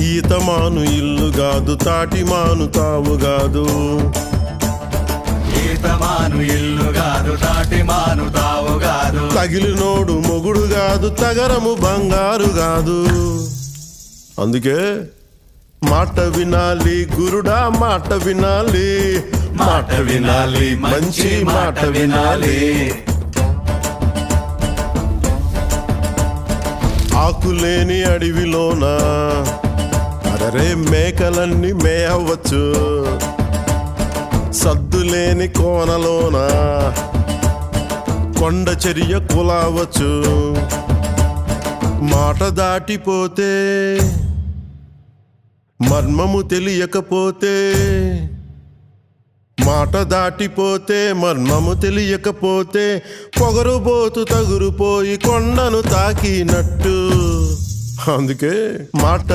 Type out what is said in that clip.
ఈతమాను ఇల్లు గాదు తాటిమాను తావు గాదు ఈతమాను ఇల్లు గాదు తాటిమాను తావు గాదు తగిలినోడు మొగుడు గాదు తగరము బంగారు గాదు అందుకే మాట వినాలి గురుడా మాట వినాలి మాట వినాలి మంచి మాట వినాలి ఆకులేని అడవిలోన అరే మేకలన్నీ మేయవచ్చు సద్దులేని కోనలోన కొండ చర్య కులావచ్చు మాట దాటిపోతే మర్మము తెలియకపోతే మాట దాటిపోతే మర్మము తెలియకపోతే పొగరుబోతు తగురుపోయి కొండను తాకినట్టు అందుకే మాట